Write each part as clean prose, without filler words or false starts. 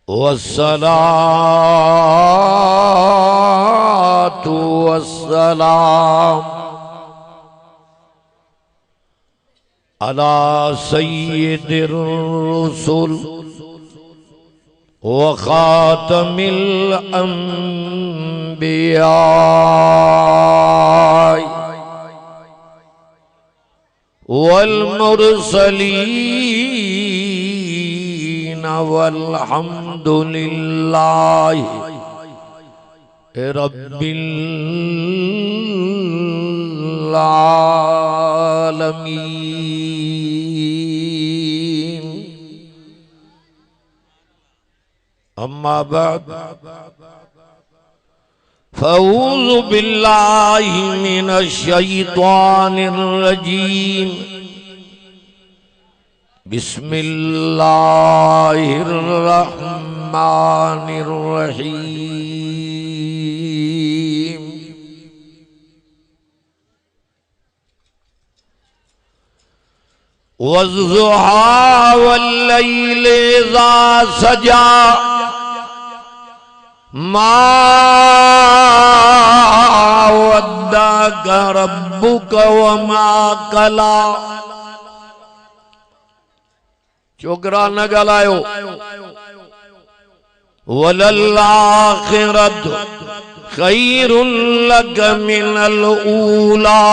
वस्सलातु वस्सलाम अला सय्यिदिर रुसुल व खातमिल अंबिया वल मुरसलीन वल्हम्दुलिल्लाहि रब्बिल आलमीन। अम्मा बाद फ़अऊज़ु बिल्लाहि मिनश शैतानिर रजीम। बिस्मिल्लाहिर रहमानिर रहीम। वज़्ज़ुहा वल्लैलि इज़ा सजा मा वद्दअक रब्बुक वमा कला। छोकरा न ॻाल्हायो। वलल आखिरतु खैरुल लक मिनल ऊला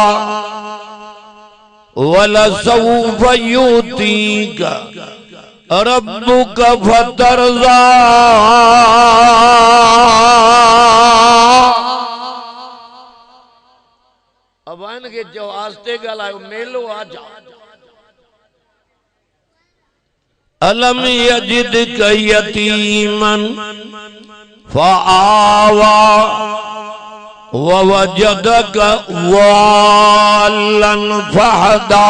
वलसौफ युतीक रब्बुक फतरज़ा। अब इनके जो आस्ते ॻाल्हायो मेलो आजा। अलम यजिदक यतीमन फ़आवा ववजदक वालन फ़हदा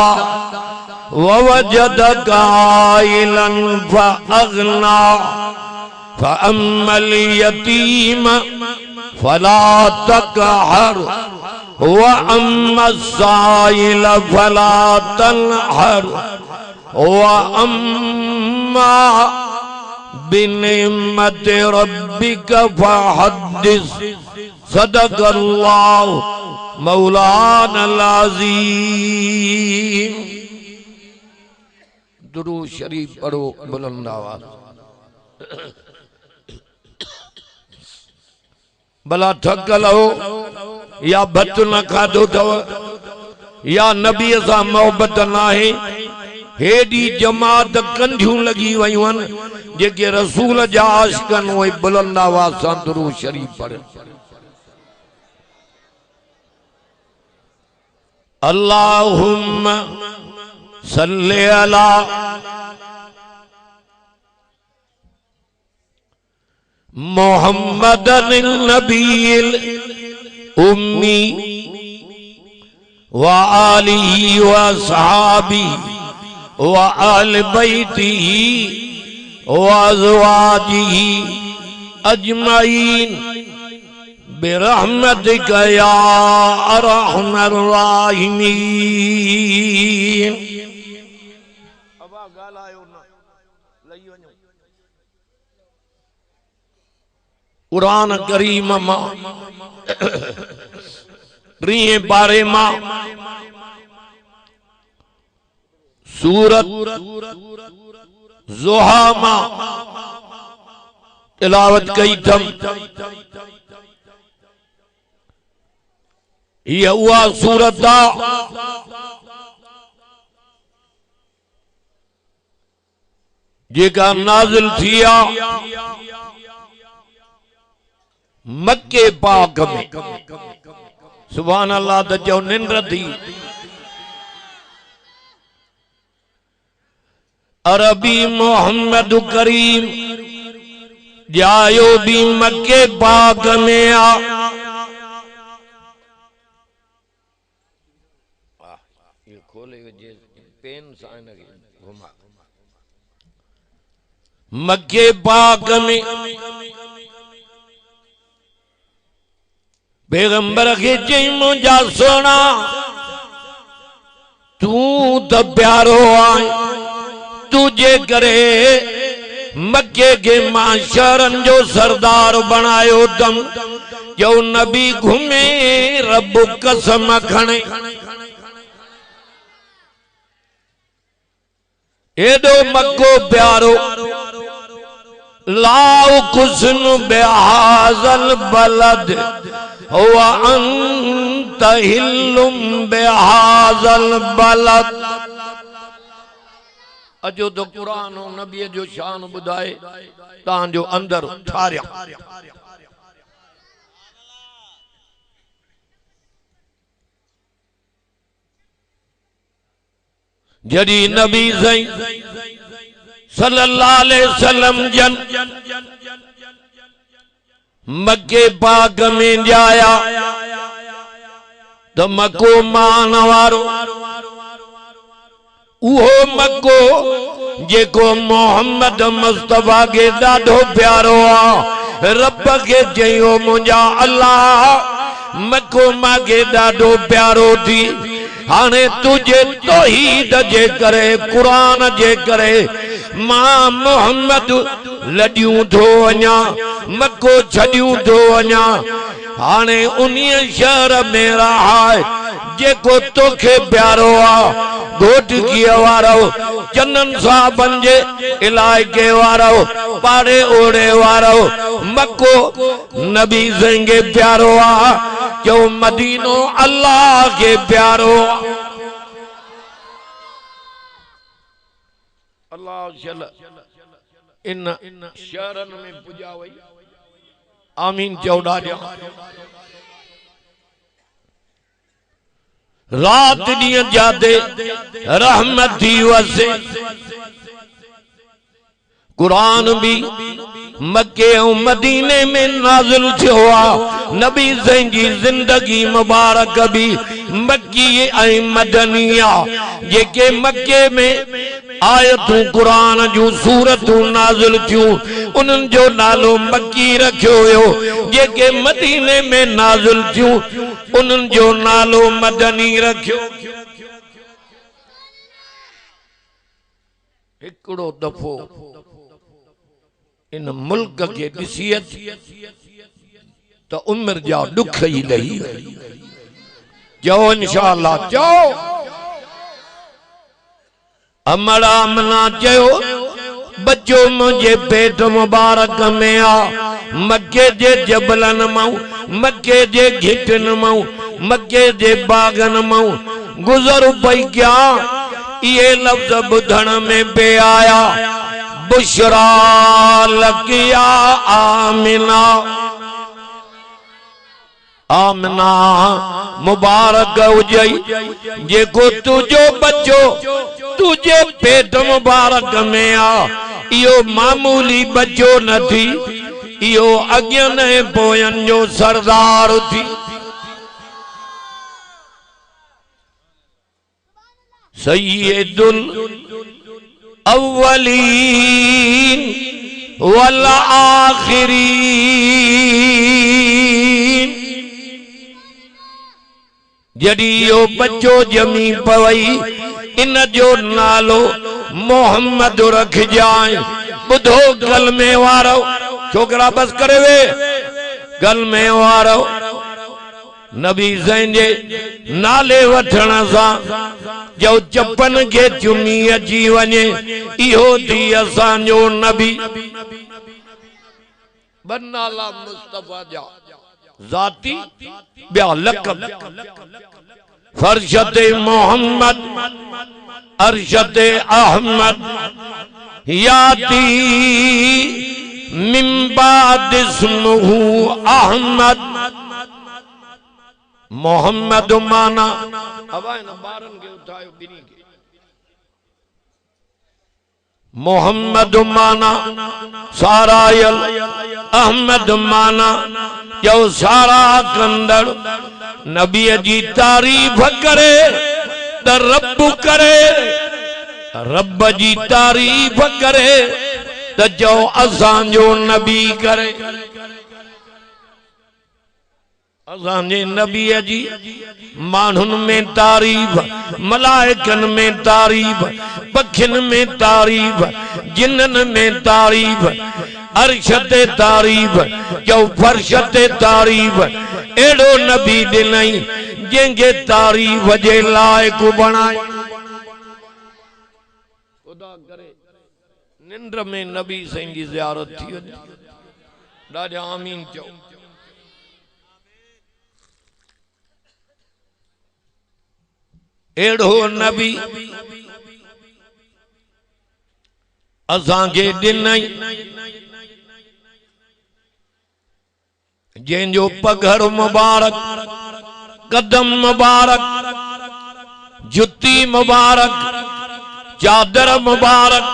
ववजदक आइलन फ़अग़ना फ़अम्मल यतीम फ़ला तक़हर वअम्मस साइल फ़ला तनहर वअम्मा बिनिअमति रब्बिक फ़हद्दिस। सदक़ल्लाहु मौलानल अज़ीम। दुरूद शरीफ पढ़ो बुलंद आवाज़। भला थकल हो या भत न खाधो अथव या नबीअ सां मोहबत नाहे। हेडी जमात कंधियूं लगी वयूं आहिनि जेके रसूल जा आशिक़ आहिनि उहे बुलंद आवाज़ सां दुरूद शरीफ पढ़नि। अल्लाहुम्मा सल्लि अला मुहम्मदिन नबील उम्मी व आलिही व असहाबिही व आल बैतिही व अज़वाजिही अजमईन बिरहमतिक या अरहमर राहिमीन। कुरान करीम मां 3 पारे मां सूरत ज़ुहा मां तिलावत कई थम। ये उहा सूरत आ जेका नाज़िल थी आ मक्के पाक में। सुभान अल्लाह। त जो निंड थी अरबी मोहम्मद करीम जायो भी मक्के पाक में आ। ये खोले पेन साइन घुमा मक्के पाक में पैगंबर के चई मुंहिंजा सोना तू तो प्यारो आए तुझे करे मक्के के माशरन जो सरदार बनायो दम जो नबी घूमे रब कसम खणे एडो मक्को प्यारो लाओ कुसन बेहाजल बलद हुआ अंत हिल्लुम बेहाजल बलद। अजो तो कुरान और नबी जो शान बुधाए तां जो अंदर ठारिया जड़ी नबी सही सल्लल्लाहु अलैहि वसल्लम जन मक्के पाक में जाया तो मक्को मान वारो उहो मक्को जेको मोहम्मद मुस्तफा के ॾाढो प्यारो आ रब के चयो मुंहिंजा अल्लाह मक्को मांगे ॾाढो प्यारो थी हाणे तुझे तौहीद जे करे कुरान जे करे मां मोहम्मद लडियूं थो वञा मक्को छडियूं थो वञा हाणे उन्हीअ शहर में रहाए जेको तोखे प्यारो आ घोटकीअ वारो चनन साहबन जे इलाइके वारो पाड़े ओड़े वारो मक्को नबी संगे प्यारो आ जो मदीनो अल्लाह के प्यारो अल्लाह इन शहरन में पुजा वई आमीन चौड़ा रात दिया जाते रहमत थी वसे कुरान भी मक्के और मदीने में नाज़िल हुआ नबी जी जिंदगी मुबारक भी मक्की ऐं मदनिया जेके मक्के में आयतूं कुरान जूं सूरतूं नाज़िल थियूं उन्हनि जो नालो मक्की रखियो हुयो जेके मदीने में नाज़िल थियूं उन्हनि जो नालो मदनी रखियो। हिकिड़ो दफ़ो इन मुल्क के दिसियत तो उम्र जा दुख ही लही जाओ इंशाअल्लाह जाओ अमड़ा मना चयो बच्चो मुझे पेट मुबारक में आ मक्के जे जबलन मां मक्के जे घिटन मां मक्के जे बागन मां गुजर पई क्या ये लफ्ज बुधन में पे आया बुशरा लकिया आमिना आमना मुबारक हुजई जेको तुझो बच्चो तुझे पेट मुबारक में आ इहो मामूली बच्चो न थी इहो अॻियन ऐं पोयन जो सरदार थी। सय्यदुल अव्वलीन वल आखिरीन जड़ी यो बच्चो जमी पवई इन जो नालो मोहम्मद रख जाए बुधो गल में वारो छोकरा बस करे वे गल में वारो नबी जे नाले वठण सा जो चपन के चुमी अची वने इहो थी असांजो नबी बनाला मुस्तफा जा जाती ब्या लक़ब फरशत मोहम्मद अरशद अहमद याती मिन बाद इस्मुहु अहमद मोहम्मद माना अब आए ना बारन के उठायो बिनी के मोहम्मद माना सारायल अहमद माना जो सारा कंदड़ नबी जी तारीफ करे त रब करे रब जी तारीफ करे त जो असांजो नबी करे असांजे नबी जी मानुन में तारीफ, मलाइकन में तारीफ, पखिन में तारीफ, जिन्नन में तारीफ, अर्श ते तारीफ, जो फर्श ते तारीफ। एड़ो नबी दिनई जेंगे तारीफ जे लायक बनाए। खुदा करे निंद्र में नबी साईं जी ज़ियारत थी वञे। ॾाढा आमीन चओ। एड़ो नबी असांखे ॾिनई जंहिंजो पघर मुबारक, कदम मुबारक, जुती मुबारक, चादर मुबारक,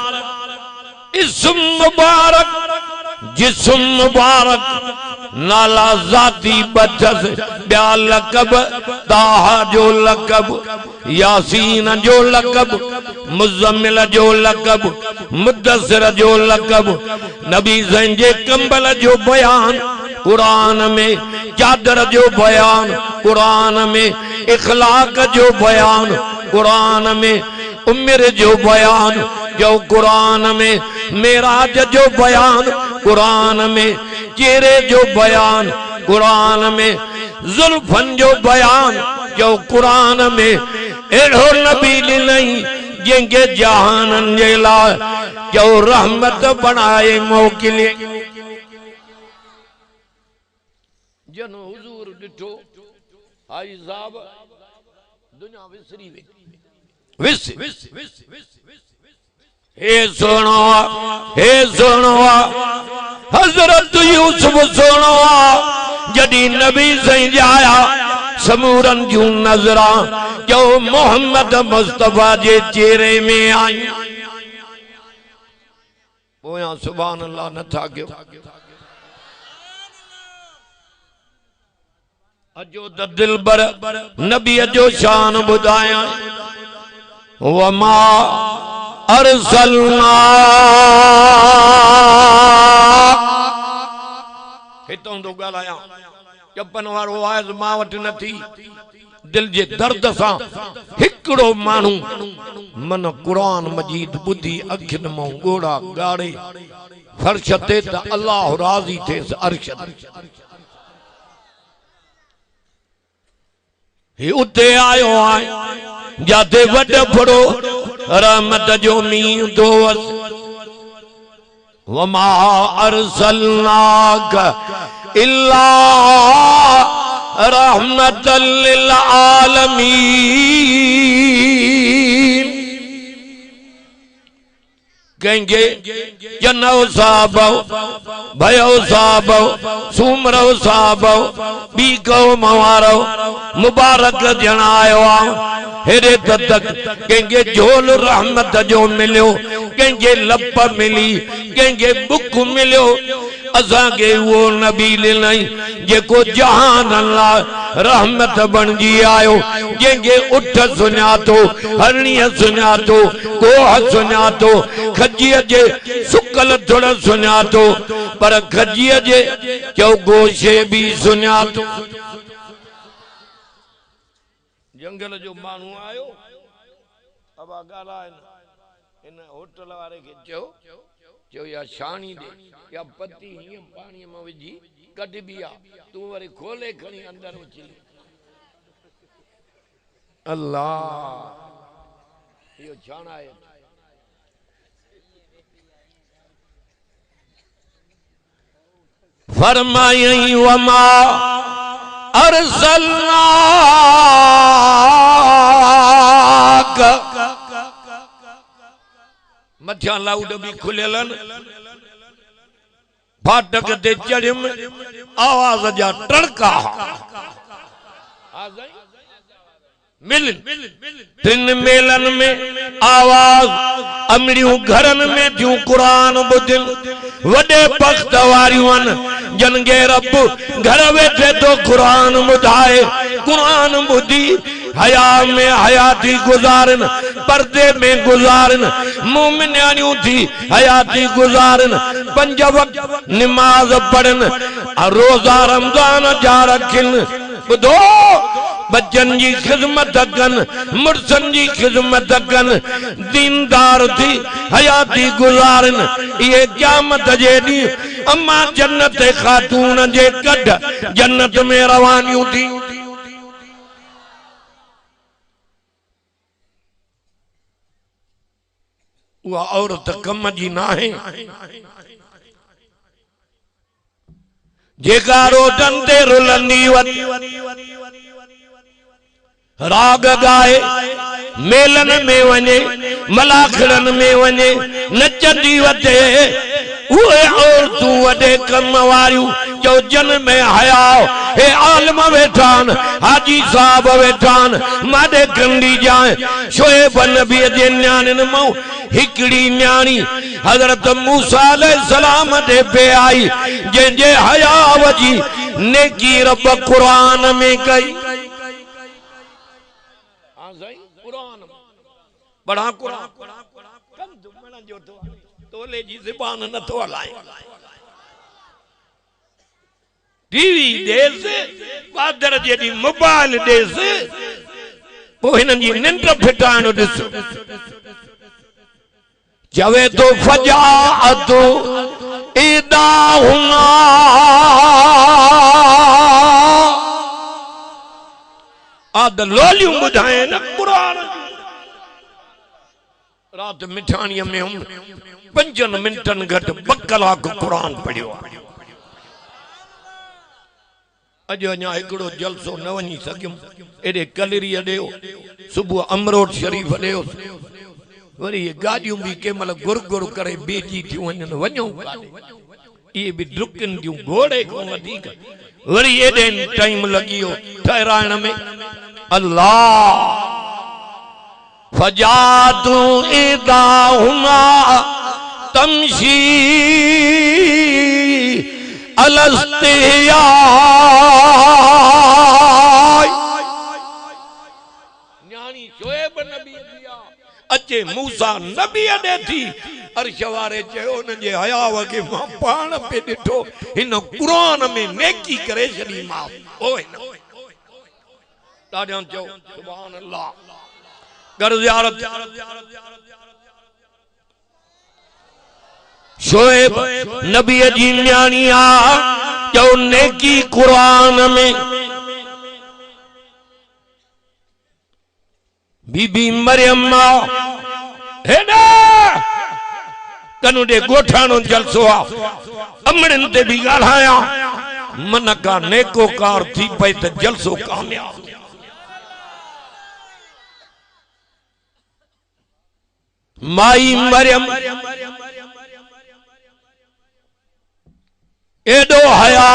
इस्म मुबारक, जिस्म मुबारक, नाला जाती बचस, ब्या लकब, ताहा जो लकब, यासीन जो लकब, मुज़म्मिल जो लकब, मुद्दसिर जो लकब। नबी साईं जे कंबल जो बयान कुरान में, चादर जो बयान कुरान में, इखलाक जो बयान कुरान में, उम्र जो बयान जो कुरान में, मेराज जो बयान कुरान में, चेहरे जो बयान कुरान में, जुल्फन जो बयान जो कुरान में। एड़ो नबी ॾिनई जंहिंखे जहानन जे लाइ जो रहमत बनाए मोकिले। जन हुजूर ॾिठो हाई साहब दुनिया विसरी वई। हे सुनो, हे सुनो, हजरत यूसुफ सुनो, जडी नबी साईं जाया समूरन जूं नजरा जो मोहम्मद मुस्तफा जे चेहरे में आई। पोयां सुभान अल्लाह नथा कयो। अजो द दिलबर नबी जो शान बुधाया। वमा अरसलना हितों तो गालाया चपन वारो आवाज मां वट न थी। दिल जे दर्द सा हिकड़ो मानू मन कुरान मजीद बुद्धि अखिन मो गोड़ा गाड़े फर्श ते त अल्लाह राजी थे अर्श हे उते आयो आए जाते वड फड़ो रहमत जो मींह दोवस। वमा अरसलनाक इल्ला रहमतल लिल आलमीन। कहेंगे जनो साहब भयो साहब सूमरो साहब बी को मवारो मुबारक जनायो हेरे तक कहेंगे झोल रहमत जो मिलो, कहेंगे लप मिली, कहेंगे बुक मिलो। असांखे वो नबी ॾिनई जेको जहान अल्लाह रहमत बणजी आयो, जंहिंखे उठ सुञातो, हरणीअ सुञातो, गोह सुञातो, खजीअ जे सुकल थुड़ सुञातो, पर खजीअ जे चओ गोशे भी सुञातो। जंगल जो मानू आयो अब गालाइन इन होटल वारे के चो या छाणी दे या पत्ती हिय पानी में विझी कढबी आ, तू वरी खोले खणी अंदर उछली। अल्लाह यो छाणा है। फरमाई वमा अरसलनाक मथिया लाउड भी खुलेलन फाटक ते चढ़िम आवाज जा टड़का मिल तिन मेलन में आवाज अमड़ियों घरन में थियूं कुरान बुधिन वडे पख्त वारियूं जनगे रब घर वेठे तो कुरान बुधाए कुरान बुधी हया में हयाती गुजारन पर्दे में गुजारन मोमिनियानियों थी हयाती गुजारन पंज वक्त नमाज पढ़न रोजा रमजान जा रखिन बुधो बच्चन जी खिदमत कन मुर्सन जी खिदमत कन दीनदार थी हयाती गुजारन ये क़यामत जे ॾींहुं अम्मा जन्नत खातून जे कढ जन्नत में रवानियूं थी। वह औरत कम जी ना है जेका रोडन ते रुलंदी राग गाए मेलन में वने मलाखड़न में वने नचंदी वटे उहे औरतूं वडे कम वारियूं जो जन में हयाओ हे आलम वेठान हाजी साहब वेठान माडे कंडी जाए शोएब नबी जे न्याणिन मां हिकड़ी न्याणी हजरत मूसा अलैहिस्सलाम दे पे आई जे हया वजी नेकी रब कुरान में कई बड़ा कुरान कम दुमन जो तोले जी ज़बान न तो हलाए टीवी देस बादर जेडी मोबाइल देस पो हिनन जी निंड फिटाणो दिस चवे तो फजाअतु इदाहुमा आद लोलियूं बुधाए न कुरान रात मिठाणीअ में हम 5 मिनटन घट 2 कलाक कुरान पढ़ियो। अॼु अञा हिकिड़ो जलसो न वञी सघियुमि एॾे कलरीअ ॾियो सुबुह अमरोट शरीफ़ ॾियो वरी ये गाड़ियूं भी के मतलब गुर गुर करे बेची थियूं वञनि वञूं ये भी डुकन थियूं घोड़े को वधीक वरी एॾे टाइम लॻी वियो ठहराइण में। अल्लाह फजातु इदाहुमा तमशी अलस्तिया न्याणी शोएब नबी अचे मूसा नबी दे थी अर्श वारे चयो न जे हयाव के मां पाण पे ॾिठो हिन कुरान में नेकी करे छॾी मां ओए ॾाढा चओ सुभान अल्लाह घर ज़ियारत शोएब नबी जी न्याणी आ जो नेकी कुरान में बीबी मरियम हेडा कनुडे गोठाणो जलसो आ अमड़न ते भी गालाया मन का नेको कार थी पे त जलसो कामयाब माई मरियम एडो हया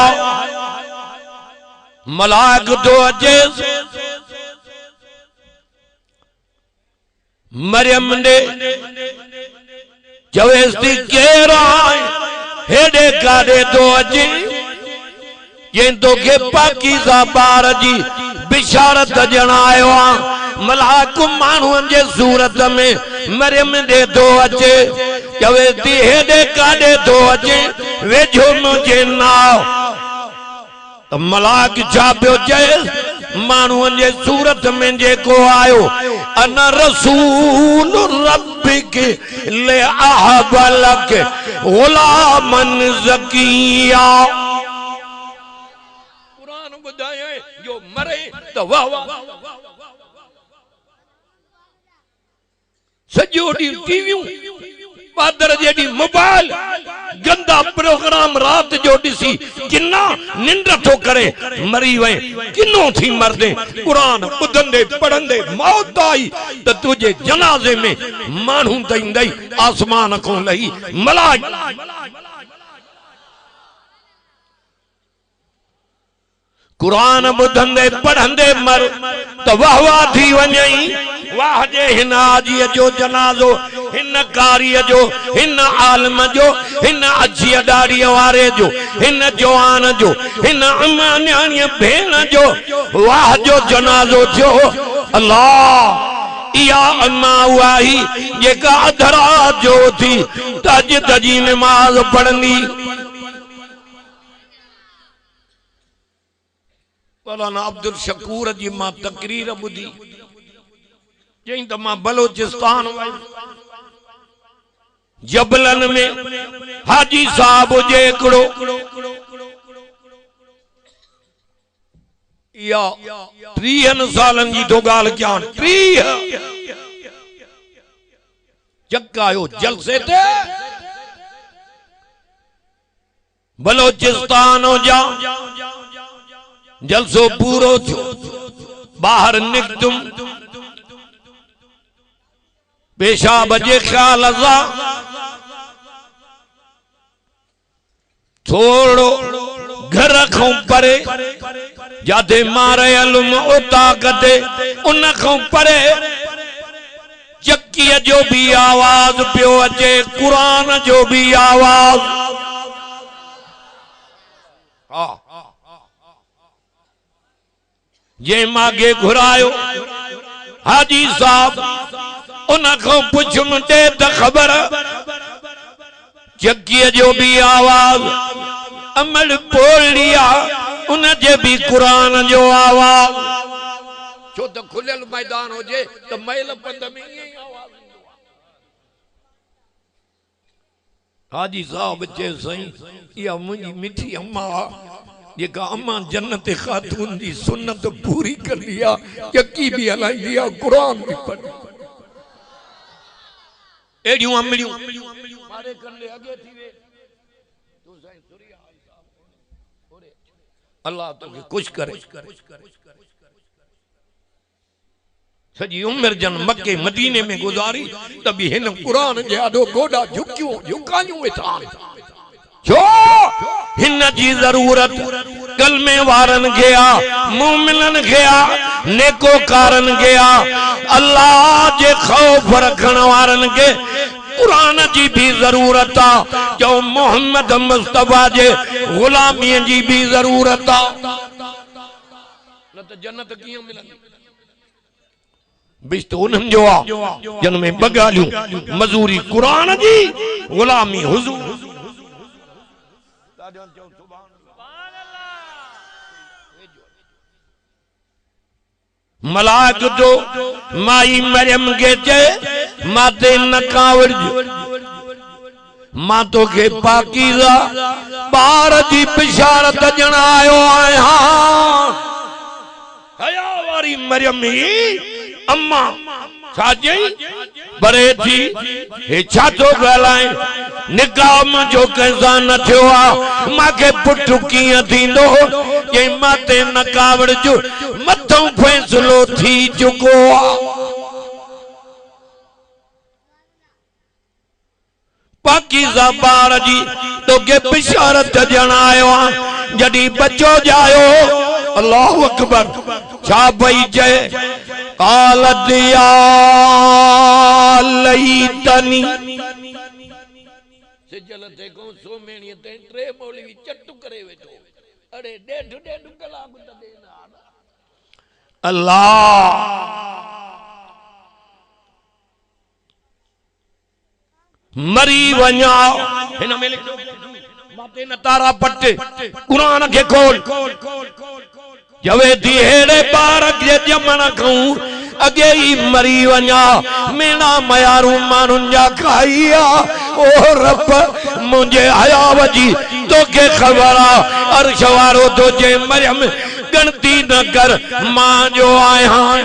मलाक तो अचे मरियम ने चवेस थी केरा हेडे काडे तो अचे ये तो के पाकीज़ा बार जी बिशारत जनायो मलाक मानुअन जे सूरत में मरियम दे तो अचे चवे थी हेडे काडे तो अचे वेझो मुझे नाव तो मलाक छा पियो चए मानुअन जे सूरत में जेको आयो अना रसूल रब्बिक ले अहबलक गुलामन ज़किया कुरान बुधाए जो मरे तो वाह वाह सजो डी टीवियूं बादर जेडी मोबाइल गंदा प्रोग्राम रात जो दिसी किन्ना निंड तो करे मरी वे किन्नो थी मरदे कुरान बुधंदे पढ़ंदे मौत आई त तुझे जनाजे में मानू तई आसमान को लही मलाक कुरान बुधंदे पढ़ंदे मर तो वाह वाह थी वञई वाह जे हिन आजी जो जनाजो हिन कारी जो हिन आलम जो हिन अजी दाढ़ी वारे जो हिन जवान जो हिन अम्मा न्याणी भेण जो वाह जो जनाजो थियो। अल्लाह या अम्मा वाही जेका अधरा जो थी तज तजी नमाज पढ़नी मौलाना अब्दुल शकूर जी मां तकरीर बुधी जैं त मां बलोचिस्तान वयम जबलन में हाजी साहब जे एकड़ो या 30 सालन जी तो गाल क्या 30 चक्कायो जलसे ते बलोचिस्तान हो जा जलसो पूरो थो बाहर निकतुम पेशाब जे ख्याल अज़ा थोड़ो घर खां परे जाते मारे अलम उता कते उन खां परे चक्कीअ जो भी आवाज पियो अचे कुरान जो भी आवाज जे मागे घुरायो हाजी साहब उन खां पुछम ते त खबर चक्कीअ जो भी आवाज अमल बोल लिया उन जे भी कुरान जो आवाज छो तो खुलियल मैदान हो जे तो मैल पंद में ही आवाज हाजी साहब चे सही या मुझी मिठी अम्मा जेका अम्मा जन्नत खातून दी सुन्नत पूरी कर लिया चक्की भी हलाई दिया कुरान भी पढ़ एडियूं अमड़ियूं मारे करले अगे थी वे तू सही सुरिया अल्लाह तोखे कुछ करे सजी उम्र जन मक्के मदीने में गुजारी तभी हिन कुरान जे आडो गोडा झुकियो झुकायूं वेठा छो हिन जी जरूरत कलमे वारन गया मोमिनन गया नेकोकारन गया अल्लाह जे खौफ रखण वारन के कुरान जी भी जरूरत आ जो मोहम्मद मुस्तफा जे गुलामी जी भी जरूरत आ न त जन्नत कियां मिलंदी बिस्त उन्हनि जो आ जन में बगालियूं मजूरी कुरान जी गुलामी हुजूर मलाक तो माई मरियम के चे माते नकावड़ मां तो के पाकीज़ा बार जी बिशारत जणायो आया हया वारी मरियम ही अम्मा छाजे बरे थी हे छा तो गलाए निकाह जो कैसा न थियो आ माके पुटु कियां थींदो जे माते नकावड़ जो मथों फैसलो थी चुको आ पाकीज़ा बार जी तो के बिशारत जणायो आ जडी बच्चो जायो अल्लाहु अकबर छा भई जय कालत या लईतनी सिजल ते को सोमेणी ते ट्रे मौलवी चट्टू करे वेठो अरे डेढ़ कलाक त देना अल्लाह मरी वञा हिन में लिखो माते न तारा पट कुरान के खोल जवे थी हेड़े बारक जे जमण खां अगे ही मरी वञा मेणा मयारू मानुन जा खाईया ओ रब मुझे हयाव जी तोखे खबर आ अर्श वारो तो जे मरियम गणती न कर मां जो आया मां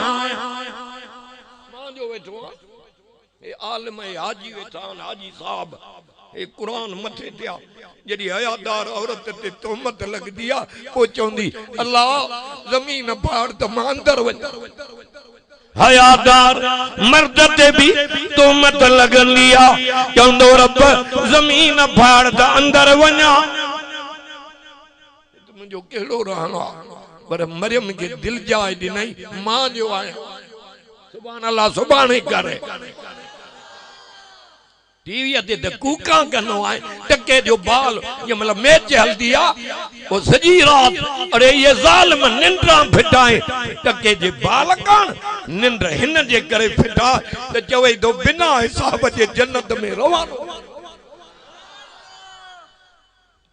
जो वेठो ए आलिम हाजी वेठा हाजी साहब ए कुरान मथे दिया जड़ी हयादार औरत ते तोहमत लग दिया वो चौंदी अल्लाह जमीन फाड़ त मां अंदर वञ हयादार मर्द ते भी तोहमत लगन लिया चौंदो रब जमीन फाड़ त अंदर वञा मुझो केड़ो रहणो पर मरियम के दिल जाए दिनई मां जो आया सुभान अल्लाह सुभाणे करे टीवी ते त कूका कनो आए टके जो बाल ये मतलब मैच हल्दी आ वो सजी रात अरे ये जालिम निंद्रा फिटाए टके जे बाल कान निंद्र हिन जे करे फिटा त चवे तो बिना हिसाब जे जन्नत में रवानो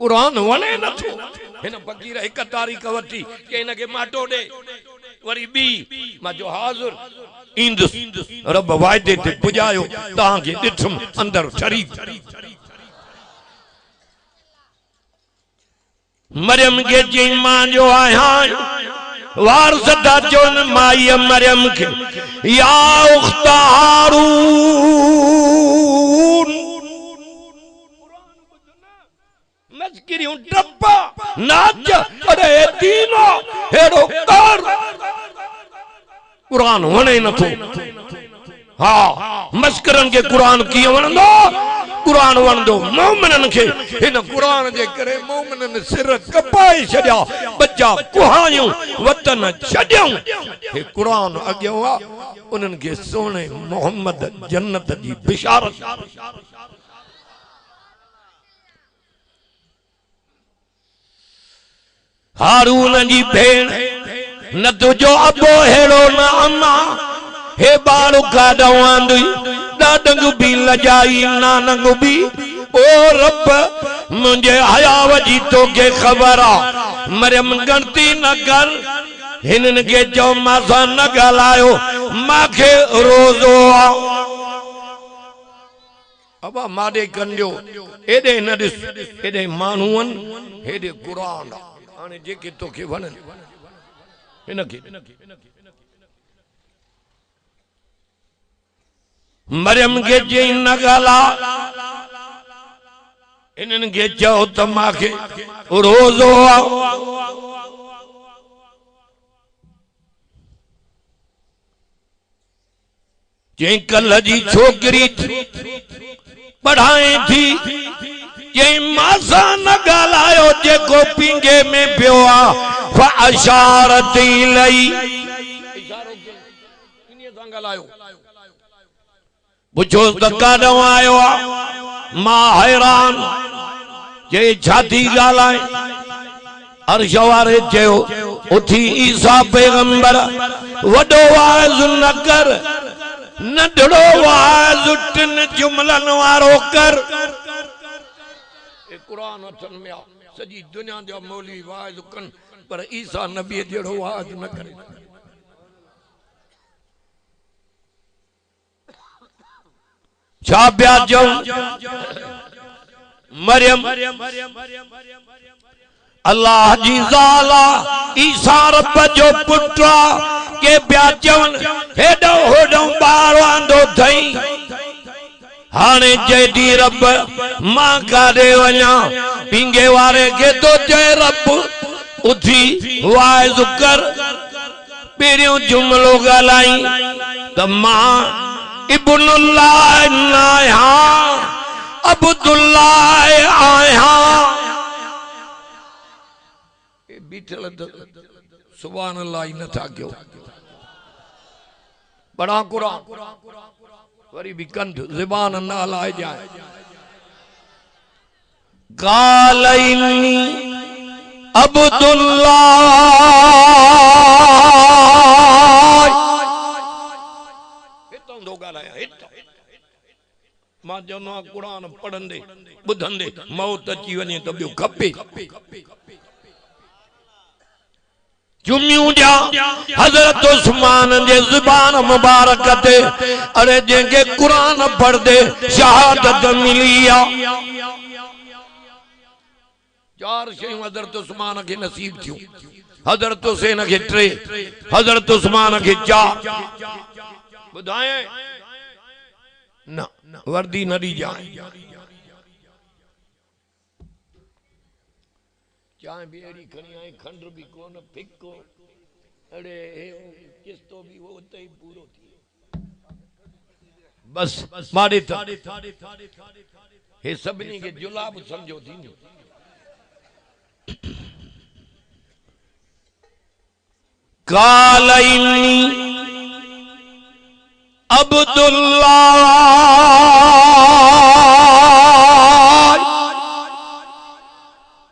कुरान वणे नथो हिन फकीर एक तारीख वठी के इन के माटो दे वरी बी मां जो हाज़िर इंदुस रब वायदे ते पुजायो तां के दिठम अंदर शरीफ मरियम के जी मां जो आया वार सदा जोन माई मरियम के या उख्त हारून मस्किरियों डब्बा नाच अरे दीनो हेड़ो कर कुरान वणे नथो हाँ मस्करन के कुरान की वणंदो कुरान वणंदो मोमिनन के इन कुरान जे करे मोमिनन सिर कपाए छड्या बच्चा कुहायूं वतन छड्यूं हे कुरान अगियो आ उनन के सोने मोहम्मद जन्नत जी बिशारत हारून जी भेण न तुझो अबो हेड़ो न अम्मा हे बालू का दवांदी दादंग भी लजाई नानंग भी ओ रब मुझे हया वजी तो के खबर आ मरियम गणती न कर हिनन के जो मासा न गलायो माखे रोजो आ अबा माडे कंडियो एडे न दिस एडे मानुवन एडे कुरान आने जेके तो के वणन इनके मरियम के जे न गला इनन के चो त माखे रोजो आ जे कल जी छोकरी पढ़ाए थी ये मासा न गालायो जे को पिंगे में पियो आ फअशारत इलई इशारो के इने सा गालायो बुझो त काडो आयो आ मां हैरान जे छाती गालाए अर्श वारे चयो उठी ईसा पैगंबर वडो वाज न कर नढड़ो वाज टिन जुमलन वारो कर कुरान अथन में आ सजी दुनिया जो मौलवी वाज कन पर ईसा नबी जड़ो वाज न करे छा ब्या जो मरियम अल्लाह जी ज़ाला ईसा रब जो पुत्रा के ब्या चवन हेडो होडो बार वांदो थई हाने जेडी रब मां काडे वना पिंगे वारे के तो जय रब उठी वाइज कर पेरियो जुमलो गलाई त मां इब्नुल्लाह नाया अब्दुल्लाह आया ए बीठल सुभान अल्लाह न था क्यों बड़ा कुरान वरी भी कंठ ज़बान ना लाए जाए गालैनी अब्दुल्लाह हितों दो गालाया हितों मां जनो कुरान पढ़ंदे बुधंदे मौत अची वने तो बियो खपे जुम्मियों जा हजरत उस्मान जे ज़ुबान मुबारक ते अरे जेके कुरान पढ़ दे शहादत मिली आ चार शयूं हजरत उस्मान के नसीब थियूं हजरत हुसैन के 3 हजरत उस्मान के 4 बुधाए ना वर्दी न दी जाए चाहे भी एड़ी खणी आए खंड भी कोन फिको अरे किस तो भी वो उते ही पूरो थी बस माडे था हे सबनी के जुलाब समझो थी कालैनी अब्दुल्लाह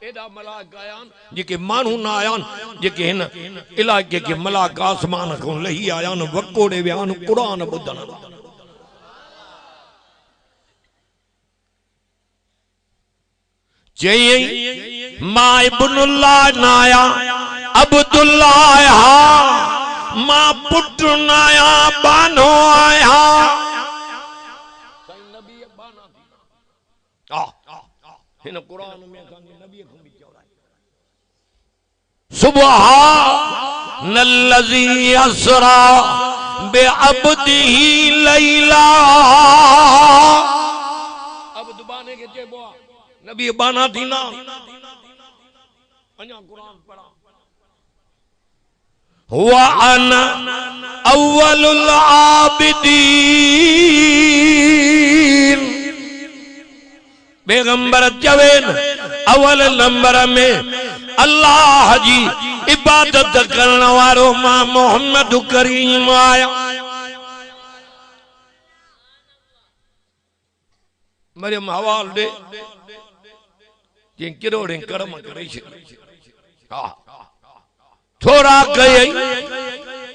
एदा मलाक आयान जेके मानू ना आयान जेके हिन इलाके के मलाक आसमान को लही आयान वकोड़े व्यान कुरान बुधन चई मां इब्नुल्लाह नाया अब्दुल्लाह आया मां पुत्र नाया बानो आया इन कुरान में नबी को भी चौड़ा सुबहानल्लज़ी अस्रा बिअब्दिही लैला अब्द बाने के चेबो नबी बाना थी ना अन्या कुरान पढ़ा हुआ अना अव्वलुल आबिदीन पैगंबर चवेन अव्वल नंबर में अल्लाह जी इबादत करने वालो मां मोहम्मद करीम आया मरियम हवाल दे जिन किरोड़े कर्म करे हाँ थोड़ा कई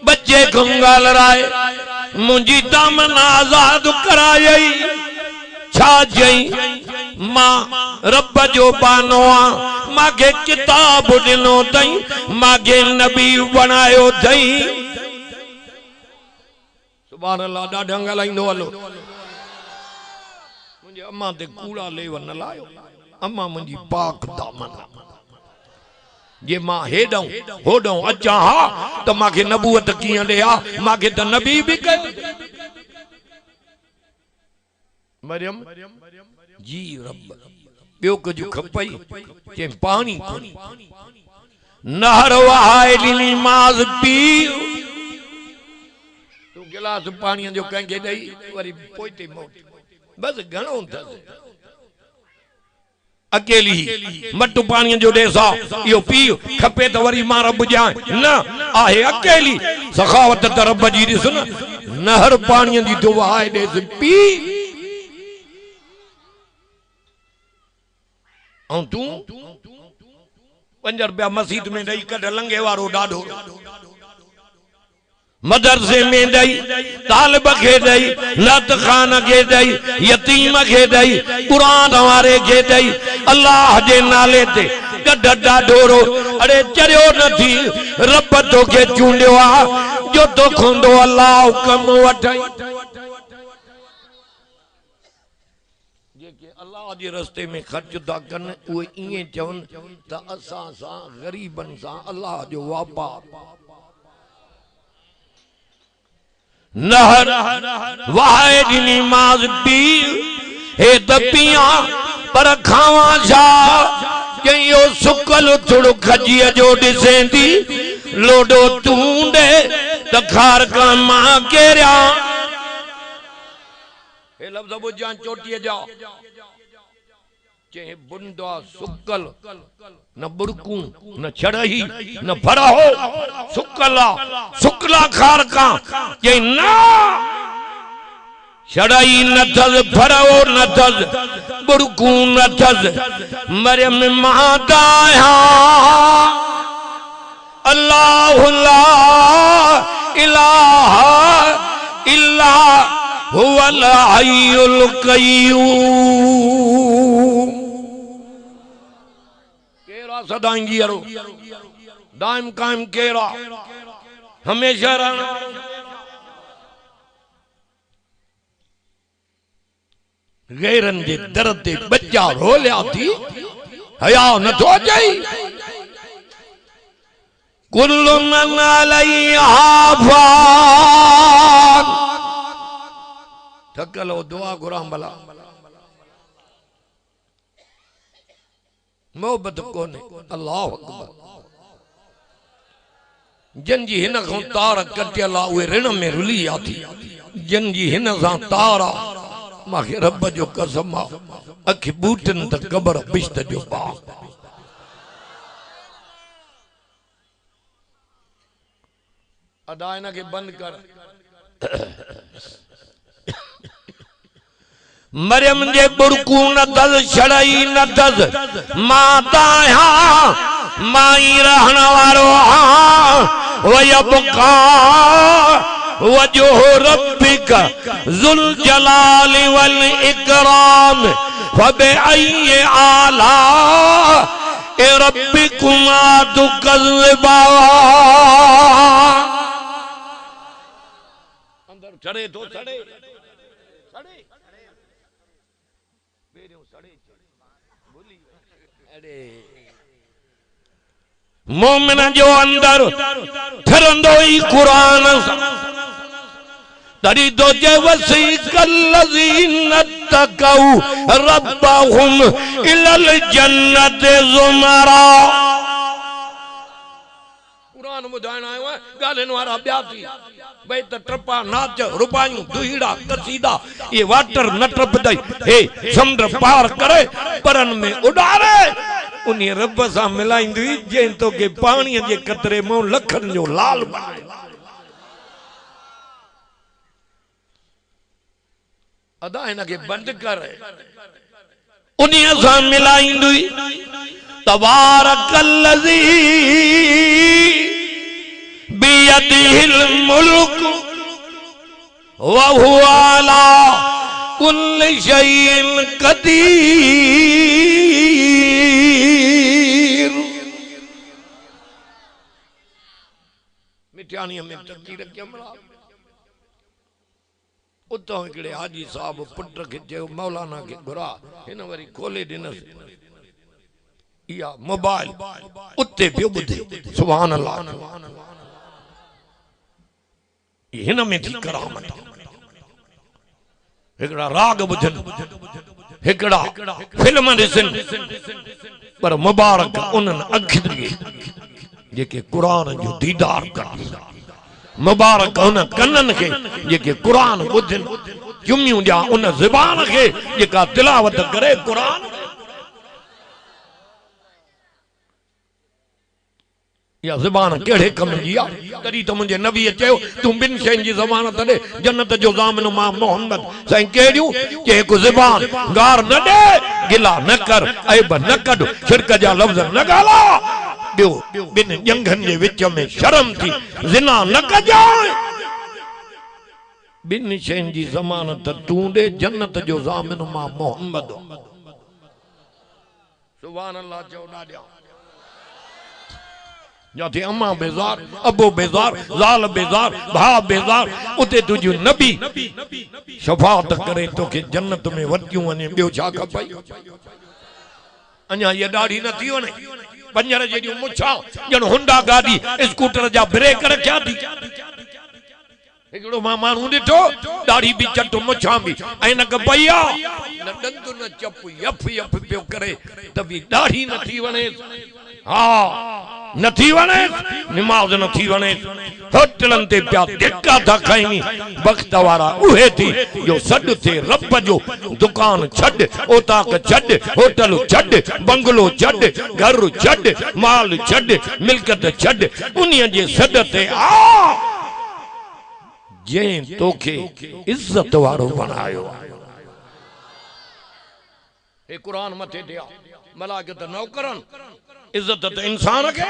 बच्चे कंगाल राय मुंजी दामन आजाद कराई छा जई मां रब जो बानो मागे किताब दिनो तई मागे नबी बनायो तई सुभान अल्लाह ॾाढा ॻाल्हाईंदो हलो मुंहिंजे अम्मा ते कूड़ा लेव न लायो अम्मा मुंहिंजी पाक दामन जे मां हेॾऊं होॾऊं अचां हा त मांखे नबूअत कीअं ॾिया मांखे त नबी बि कयो मरियम जी रब ॿियो कुझु खपई चई पाणी नहर वहाए ॾिनी माज़ पी तूं गिलास पाणीअ जो कंहिंखे ॾेई वरी पोइते मौत बस घणो अथसि अकेली मटु पाणीअ जो ॾेसा इहो पी खपे त वरी मां रब ॼाण न आहे अकेली सखावत त रब जी ॾिस न नहर पाणीअ जी तो वहाए ॾेसि पी ऐं तूं 5 रुपया मस्जिद में ॾेई कढ लंघे वारो ॾाढो मदरसे में ॾेई तालिब खे ॾेई लत खान खे ॾेई यतीम खे ॾेई क़ुरान वारे खे ॾेई अल्लाह जे नाले ते कढ ॾाढो अरे चरियो नथी रब तोखे चूंडियो आहे जो तोखंदो अल्लाह हुकम वठई अल्लाह जे रस्ते में खर्च था कनि उहे ईअं चवनि त असां सां ग़रीबनि सां अल्लाह जो वापार नहर वहाए ॾिनी माज़ पी हे त पिया पर खावां छा चई इहो सुकल थोरो खजीअ जो ॾिसें थी लोडो तूं ॾे त खार खां मां केरिया हे लफ़्ज़ ॿुधां चोटीअ जा चई बुंदा सुकल न बुरकू न छड़ही न फरहो सुकला खार का चई न छड़ही न थस फरहो न थस बुरकू न थस मरियम माता अल्लाह ला इलाहा इल्ला हुवल हय्युल क़य्यूम सदाई जीअरो दाइम कायम केरा हमेशा रहना गैरन जे दर ते बच्चा रोलिया थी हया न तो अचई कुल्लु मन अलैहा फान थकलो दुआ घुरां भला मोहब्बत कोने अल्लाह अकबर जन जी हिन खां तार कटियल आहे उहे ऋण में रुली थी जन जी हिन सां तार आहे मांखे रब जो कसम आहे अखि बूटनि त क़बर बिश्त जो बाग अदा हिन खे बंदि कर मरियम जे बुरकू न दस छड़ई न दस माता माई रहण वारो वयबका वजह रब्बिक जुल जलाल वल इकराम फबे आई आला ए रब्बिकुमा तुकज़्ज़िबा। अंदर चढ़े तो चढ़े चढ़े बेरियों चढ़े बोली अरे मोमिन जो अंदर ठरंदो ही कुरान तरी दो जे वसी कल्लज़ीन तक़ौ रब्बहुम इलल जन्नत ज़ुमरा। कुरान ॿुधाइण आयो आहे ॻाल्हियुनि वारा ॿिया थी भई त टपा नाच रुबायूं दुहीड़ा कसीदा ये वाटर न टपदई हे समुंड पार करे परन में उॾारे उन रब सां मिलाईंदी जंहिं तोखे पाणीअ जे कतरे मां लखनि जो लाल बनाए अदा इनके बंद कर उन्हीं सां मिलाईंदी तबारकल्लज़ी बियदिहिल मुल्क व हुवा अला कुल्लि शैइन क़दीर। मिठाणीअ में तकीर कैमरा उतो हिकिड़े हाजी साहब पुट खे चयो मौलाना खे घुरा हिन वरी खोले ॾिनसि इहा मोबाइल उते पियो ॿुधे सुभान अल्लाह हिन में थी करामत हिकिड़ा राग ॿुधनि हिकिड़ा फिल्म ॾिसनि पर मुबारक उन्हनि अखियुनि खे जेके क़ुरान जो दीदार कनि मुबारक उन कननि खे जेके क़ुरान ॿुधनि चुमियूं ॾिया उन ज़बान खे जेका तिलावत करे क़ुरान। या ज़बान केड़े कम जी आ तरी तो मुझे नबी चयो तू बिन शैन जी ज़बान तडे जन्नत जो ज़ामिन मां मोहम्मद साईं केड़ियूं के एक ज़बान गार न दे गिला न कर ऐब न कढ शिरक जा लफ्ज़ न गाला ॿियो बिन जंगन जे विच में शर्म थी ज़िना न कजाए बिन शैन जी ज़मानत तू दे जन्नत जो ज़ामिन मां मोहम्मद सुभान अल्लाह चौड़ा ॾिया जाते अम्मा बेजार अबो बेजार ज़ाल बेजार भा बेजार उते तुझो नबी शफाअत करे तोखे जन्नत में वटियूं वने ॿियो छा खपई अञा ये दाढ़ी न थी वने पंजर जेडियूं मुछा ॼण हुंडा गाड़ी स्कूटर जा ब्रेक रखिया थी हिकिड़ो मां माण्हू ॾिठो दाढ़ी बि चट मुछा बि ऐं न कपैया न ॾंद न चप यफ यफ पियो करे त बि दाढ़ी न थी वने हाँ न थी वने निमाज़ न थी वने होटलन ते पिया धिक्का था खाइनी वक्त वारा उहे थी जो सॾ थे रब जो दुकान छॾ ओताक छॾ होटल छॾ बंगलो छॾ घर छॾ माल छॾ मिल्कत छॾ उन्हीअ जे सॾ ते आ जंहिं तोखे इज्जत वारो बनायो हे कुरान मथे दिया मलाइकत नौकरन इज्जत तो इंसान के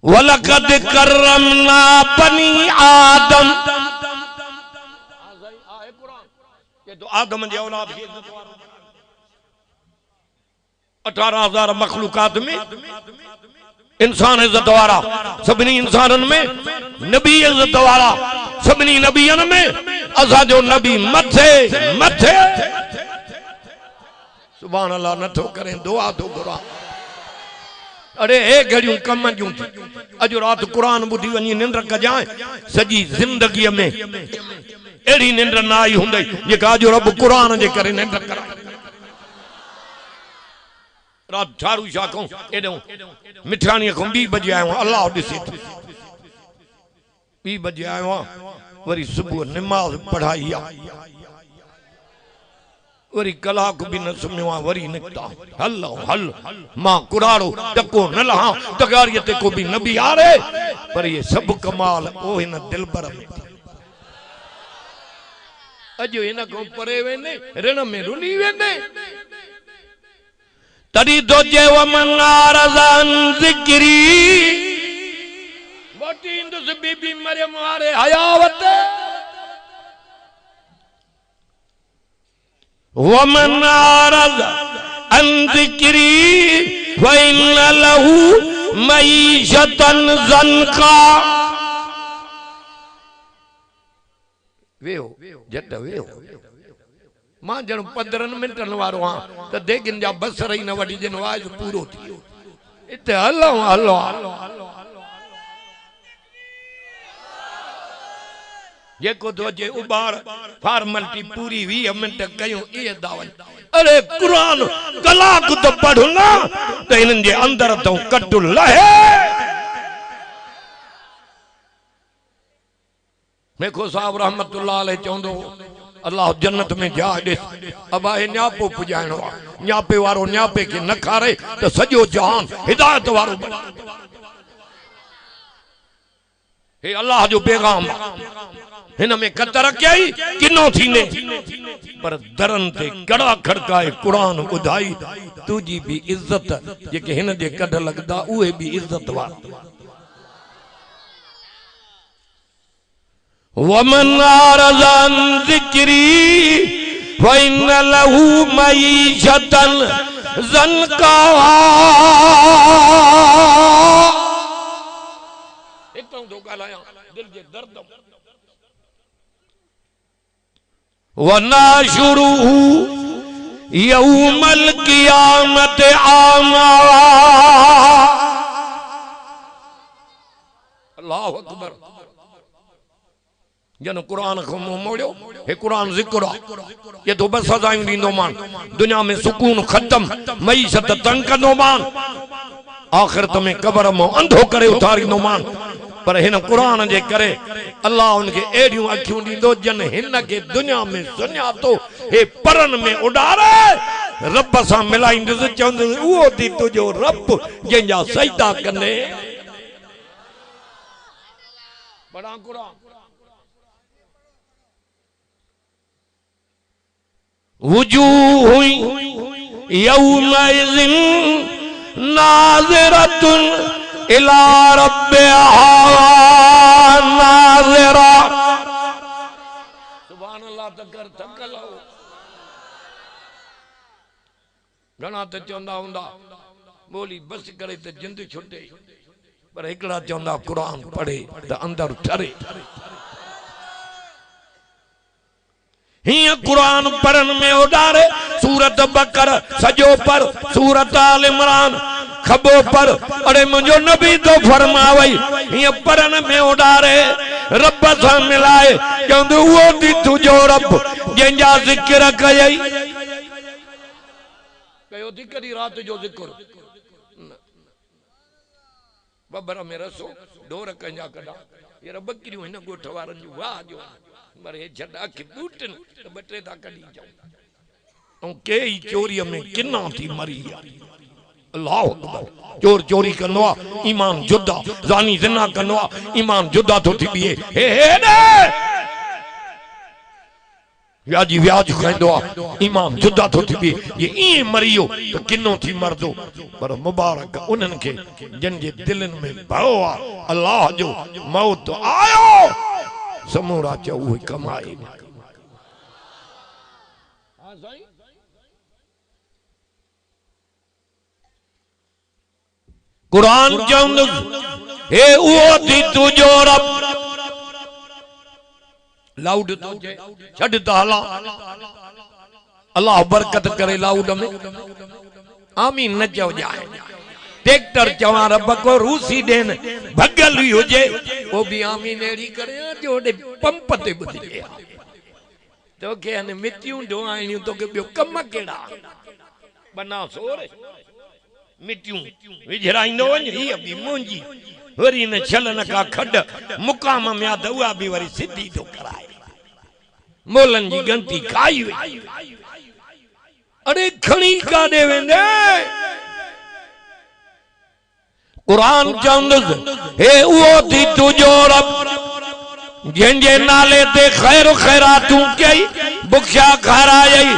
वलकद करमना बनी आदम ये तो आदम की औलाद की इज्जत 18,000 मखलूकात में इंसान इज्जत वाला सभी इंसानन में नबी इज्जत वाला सभी नबियन में असा जो नबी मथे मथे सुभान अल्लाह न तो करें दुआ तो कुरान अरे ए घड़ियों कम जूं अज रात कुरान बुधी वनी निंद्र कजाए सजी जिंदगी में एड़ी निंद्र ना आई हुंदई जेका जो रब कुरान जे करे निंद्र करा रात ठारू शा को एडो मिठाणी को 2 बजे आयो अल्लाह दिसी 2 बजे आयो वरी सुबह नमाज पढ़ाई वरी कलाक भी न सुम्यो वरी निकता हल हल मां कुराड़ो टको न लहा तगारियत को भी नबी आ रे पर ये सब कमाल ओ इन दिलबर में अजो इन को परे वेने रण में रुली वेने तड़ी दो जे व मनारज़न जिक्री मोटी इंदुस बीबी मरियम वारे हयावत वमन आरज़ अन ज़िक्री फ़इन्न लहू मईशतन ज़न्का। वेहो जट वेहो मां जण 15 मिनटन वारो हां त देगिन जा बसर ही न वडी जन वाज पूरो थियो इते हलो हलो जेको तो जे उबार फॉर्मेलिटी पूरी 20 मिनट कयो ए दावत। अरे कुरान कलाक तो पढ़ो ना तो इनन जे अंदर तो कट लहे। मेखो साहब रहमतुल्लाह अलैह चौंदो अल्लाह जन्नत में जा दे अब है न्यापो पुजाणो न्यापे वारो न्यापे के न खारे तो सजो जहान हिदायत वारो हे अल्लाह जो पैगाम हिन में कतर कई किनो थीने पर दरन ते कड़ा खड़काए कुरान बुधाई तुजी भी इज्जत जेके हिन जे कढ लगदा उहे भी इज्जत वारा। वमन आरज़ अन ज़िक्री फ़इन्न लहू मईशतन ज़न्का। एकदम दो गालाया दिल जे दर्द वनाशुरुहु यौमल क़ियामत आमा। अल्लाहु अकबर जन कुरान को मोड़ो हे कुरान जिक्र ये तो बस सजायूं दींदो मान दुनिया में सुकून खत्म मईशत तंग कंदो मान आखिरत में कब्र में अंधो करे उतारींदो मान पर हिन कुरान जे करे अल्लाह उनके एडियूं अखियूं दींदो जन हिन के दुनिया में सुञातो हे परन में उडारे रब सां मिलाईंदुसि चवंदुसि उहो थी तुंहिंजो रब जंहिंजा सजदा कने। बड़ा कुरान वुजूह यौमइज़िन नाज़िरतुन इला रब्बिहा नाज़िरा। सुभान अल्लाह तकर थकल हो घणा त चवंदा हूंदा बोली बस करे त जिंद छुटे पर हिकड़ा चवंदा कुरान पढ़े त अंदर ठरे। हिय कुरान पढ़न में उडारे सूरत बकर सजो पर सूरत आल इमरान खबो पर। अरे मुझो नबी तो फरमावई हिय पढ़न में उडारे रब सां मिलाए चवंदो उहो थी तुंहिंजो रब जंहिंजा ज़िक्र कयई कयो थी कॾहिं रात जो ज़िक्र बबर में रसो डोर कंहिंजा कढा ये बकरियूं हिन ॻोठ वारनि जूं वाह जो पर हे झॾा के बूटन त बटे ता कढी जाऊं ऐं के ई चोरीअ में किना थी मरी अल्लाह अकबर। चोर चोरी कंदो आहे ईमान जुदा ज़ानी ज़िना कंदो आहे ईमान जुदा थो थी बीहे हे ने व्याजी व्याज खाईंदो आहे ईमान जुदा थो थी बीहे ये ई मरियो तो किनो थी मरदो पर मुबारक उन्हनि खे जिन जे दिलनि में भउ आहे अल्लाह जो मौत आयो समूरा चो उहे कमाए। कुरान चवंदुसि हे उहो थी तुंहिंजो रब लाउड तो जे छड़ त हला अल्लाह बरकत करे लाउड में आमीन न चओ जाए ट्रैक्टर चवा रब को रूसी देन भगल हुई हुजे वो भी आमीन एड़ी करे जो पंप ते बुझे तो के ने मिटियूं ढोआणियूं तो के बियो कम केड़ा बना सोरे मिटियूं विझराइंदो वञ ही भी मुंजी वरी न छलन का खड मुकाम में आ दवा भी वरी सिधी तो कराए मोलन जी गंती खाई हुई। अरे खणी का दे वेंदे कुरान चवंदुसि हे उहो थी तुंहिंजो रब जंहिंजे नाले ते ख़ैर ख़ैरातूं कई बुख्या खारायई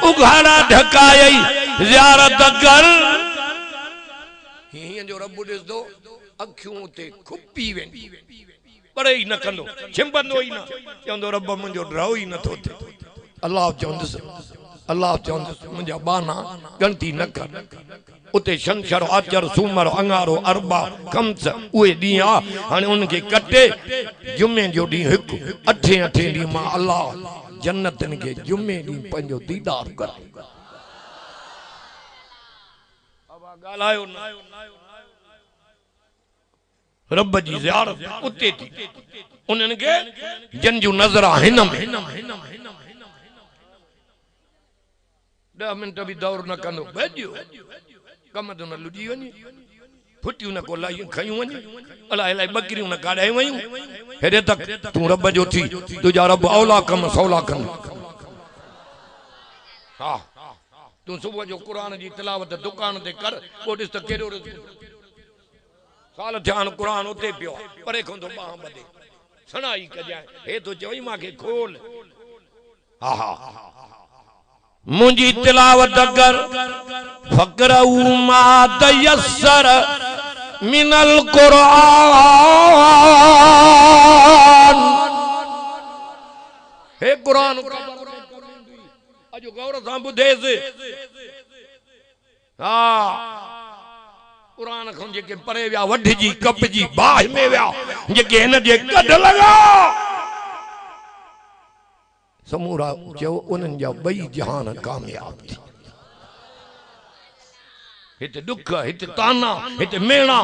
उघाड़ा ढकायई ज़ियारत कर हीअं जो रब ॾिसंदो अखियूं ते खुपी वेंदी परे ई न कंदो छिंबंदो ई न चवंदो रब मुंहिंजो ड्राउ ई नथो थिए। अल्लाह चवंदुसि अल्लाह चवंदुसि मुंहिंजा बाना गणती न कर उते शंशर आचर सूमर अंगारो अरबा खम्स उहे ॾींहं आहे हाणे उनखे कटे जुमे जो ॾींहुं हिकु अठे ॾींहुं मां अल्लाह जन्नतनि खे जुमे ॾींहुं पंहिंजो दीदार कराए ॻाल्हायो न रब जी ज़ियारत उते थी उन्हनि खे जिन जूं नज़रां हिन में 10 मिंट भी दौर न कंदो भेजो कम तो न लुजी वञे फुटियूं न को लाइयूं खयूं वञे अलाए अलाए बकरियूं न काढ़ायूं वयूं हेॾे तक तूं रब जो थी तुंहिंजा रब औला कम सौला कनि हा तूं सुबुह जो क़ुर जी तिलावत दुकान ते कर पोइ ॾिस त केॾो साल थिया क़ुर उते पियो परे खां थो ॿाह ॿधे सणाई कजांइ हे तो चवई मूंखे खोल हा हा मुंहिंजी तिलावत कर फकरऊ मा तयस्सर मिनल कुरान हे कुरान अजो गौर सां ॿुधेसि हा कुरान खां जेके परे विया वढिजी कपजी बाहि में विया जेके हिन जे कढ लॻा समूरा चयो उन्हनि जा ॿई जहान कामयाब थी हिते दुख हिते ताना हिते मेणा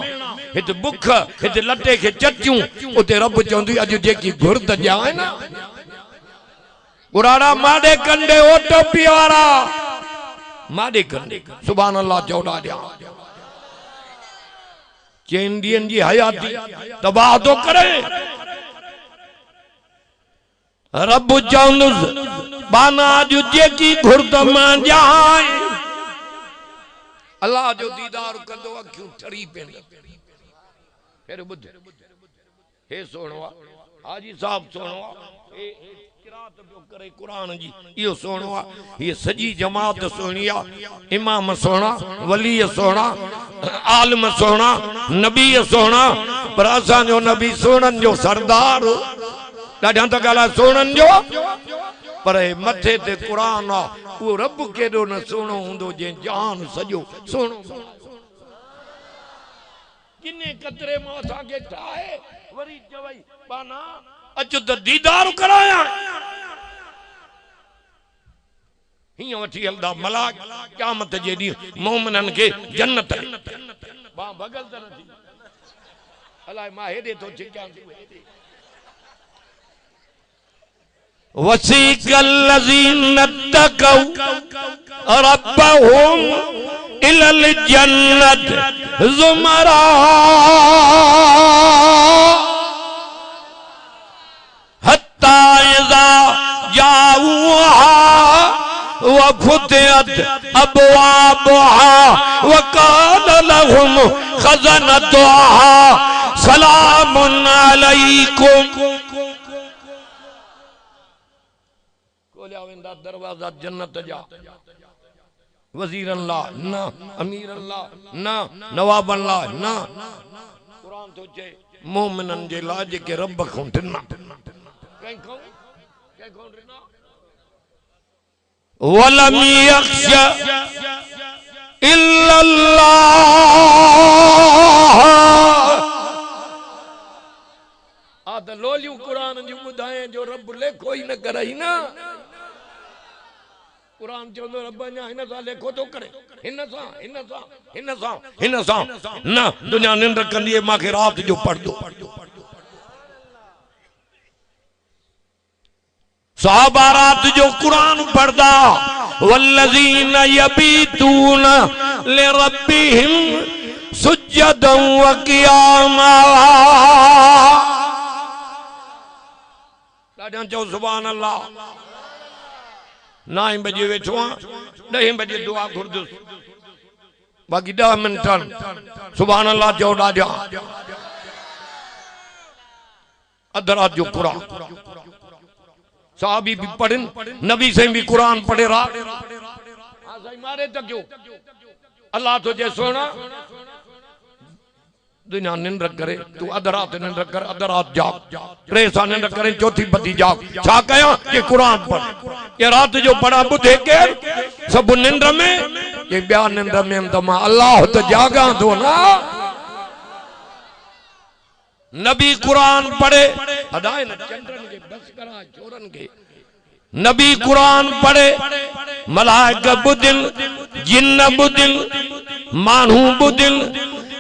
हिते बुख हिते लटे खे चटियूं उते रब चवंदी अॼु जेकी घुर्द ॼाए न गुराड़ा माडे कंडे ओटो पियारा माडे कंडे सुभान अल्लाह 14 ॾियां चइनि ॾींहंनि जी हयाती तबाह तो करे रब चवंदुसि बाना अॼु जेकी घुर्द मां ॼाए अल्लाह जो दीदार कंदो अखियूं ठरी पेंदी फिर बुध हे सोणो हाजी साहब सोणो हे किरात पियो करे कुरान जी इहो सोणो ये सजी जमात सोणी आ इमाम सोणा वली सोणा आलिम सोणा नबी सोणा पर असां जो नबी सोणन जो सरदार ॾाढा त ॻाल्हाए सोणन जो पर मथे ते कुरान आ वो रब केॾो न सोणो हूंदो जे जान सॼो सोणो किने कतरे मां असांखे ठाहे वरी चवई बाना अचो त दीदार कराया हियां वठी हलदा मलाक क़यामत जे ॾींहुं मोमिननि खे जन्नत बा भगल त न थी अलाए मां हेॾे थो छिकां वसीकल लज़ीन तक़ौ रब्बहुम इलल जन्नत ज़ुमरा हत्ता इज़ा जाऊहा वफ़ुतिहत अबवाबुहा वक़ाल लहुम ख़ज़नतुहा सलामुन अलैकुम दरवाजा जन्नत जा वजीर अल्लाह ना अमीर अल्लाह ना नवाब अल्लाह ना कुरान तो चे मोमिनन जे लाइ जेके रब खां ॾिना वलम यख्श इल्लल्लाह आ त लोलियूं कुरान जी ॿुधाए जो रब लेखो ई न करई ना कुरान चवंदो रब अञा हिन सां लेखो थो करे हिन सां न दुनिया निंड कंदी आहे मूंखे राति जो पढ़दो सहाबा राति जो कुरान पढ़दा वल्लज़ीन यबीतून लिरब्बिहिम सुज्जदन व क़ियामा ॾाढा चओ सुभान अल्लाह 9 बजे वेठो 10 बजे दुआ घुरदुस बाकी 10 मिनट सुभान अल्लाह 14 ॾियां अध रात जो कुरान साहबी भी पढ़न नबी से भी कुरान पढ़े रात हां सही मारे त क्यों अल्लाह तो जे सोना दुनिया निंद्र करे तू अध रात निंद्र कर, अध रात जाग, टे सा निंद्र करे, चौथी बदी जाग। छा कया कि कुरान पढ़। ये रात जो पढ़ा बुधे के सब निंद्र में, ये ब्या निंद्र में तो मां अल्लाह तो जागा तो ना। नबी कुरान पढ़े अदाए न चंद्रन के बस करा चोरन के। नबी कुरान पढ़े मलाइका बुदिल, जिन्न बुदिल, मानू बुदिल,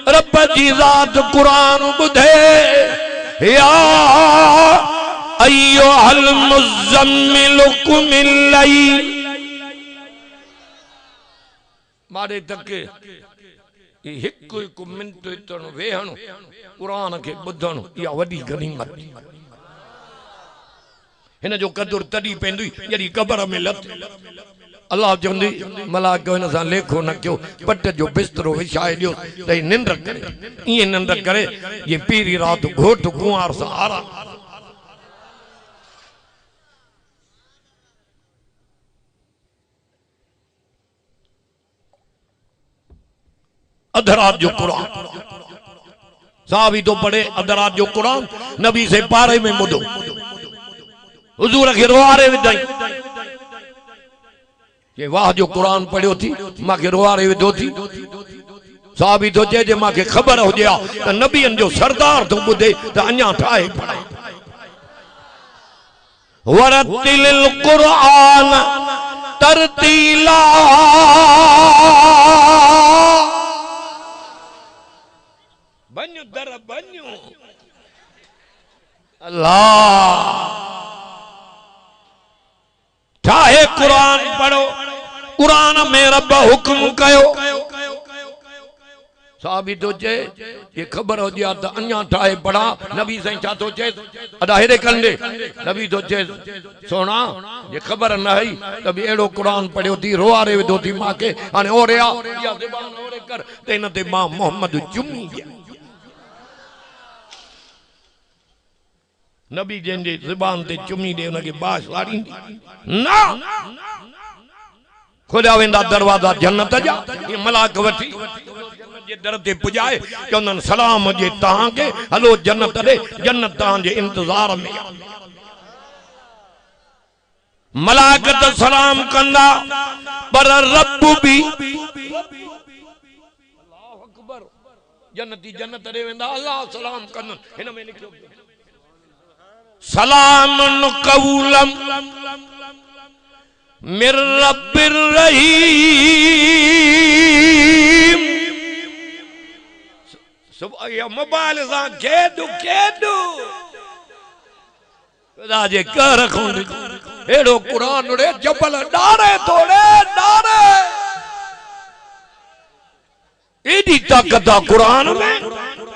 रब जी ज़ात कुरान बुधे। या अय्युहल मुज़म्मिल कुमिल लैल, मारे तक एक एक मिनट इतनो वेहणो कुरान के बुधणो, या वडी गनीमत। हिन जो कदुर तड़ी पेंदी जड़ी कब्र में लत। अल्लाह चवंदी मलाइका हिन सां लेखो न कयो, पट जो बिस्तरो विछाए ॾियो त निंड करे। ईअं निंड करे ये पीरी रात घोट कुंवार सां आराम। अधरात जो कुरान साहबी तो पढ़े, अधरात जो कुरान नबी से पारे में मुदो हुजूर के रोआरे विदाई। ये वाह जो कुरान पढ़ियो थी मां के रोआरे विदो थी। साहबी तो जे मां के खबर हो गया त नबियन जो सरदार तो बुधे त अञा ठाए पढ़े। वरतिल कुरान तरतीला, बन्यो दर बन्यो अल्लाह चाहे कुरान पढ़ो। कुरान में रब हुक्म कयो। साहबी तो चे ये खबर हो गया तो अन्या ठाए पढ़ा। नबी साईं छा तो चे अदा हेरे कंदे। नबी तो चे सोना ये खबर न है तभी एड़ो कुरान पढ़ियो थी, रोआरे विधो थी मां के। हाने ओरे आ या ज़बान ओरे कर ते इन ते मां मोहम्मद चुमी गया। नबी जंहिंजे ज़बान ते चुमी दे उनके बाश वारींदी ना। खुदा वेंदा दरवाजा जन्नत जा। ये मलाक वठी जे दर ते पुजाए चवंदन सलाम जे तहां के, हलो जन्नत दे, जन्नत तहां जे इंतजार में। मलाइकत सलाम कंदा पर रब भी अल्लाह अकबर जन्नती जन्नत दे वेंदा, अल्लाह सलाम कंदन। हिन में लिखियो सलाम कौलम मिर रब्बिर रहीम। सुबह या मोबाइल सा केदू केदू राजे कर रखूं एड़ो कुरान रे जबल डारे तोड़े डारे। एडी ताकत कुरान में